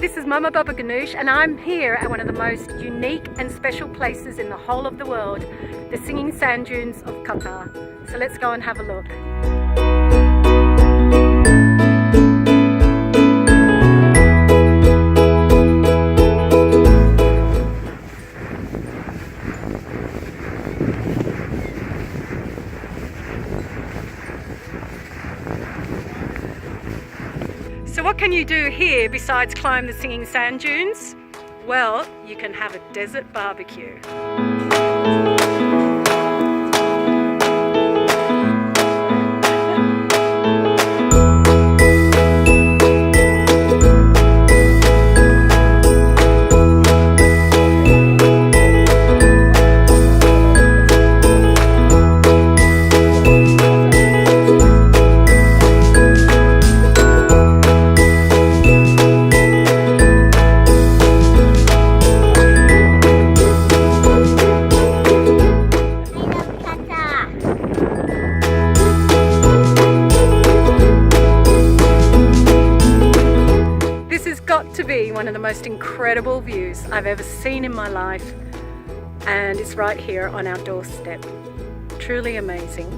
this is Mama Baba Ganoush and I'm here at one of the most unique and special places in the whole of the world, the singing sand dunes of Qatar. So let's go and have a look. So what can you do here besides climb the singing sand dunes? Well, you can have a desert barbecue. Got to be one of the most incredible views I've ever seen in my life, and it's right here on our doorstep. Truly amazing.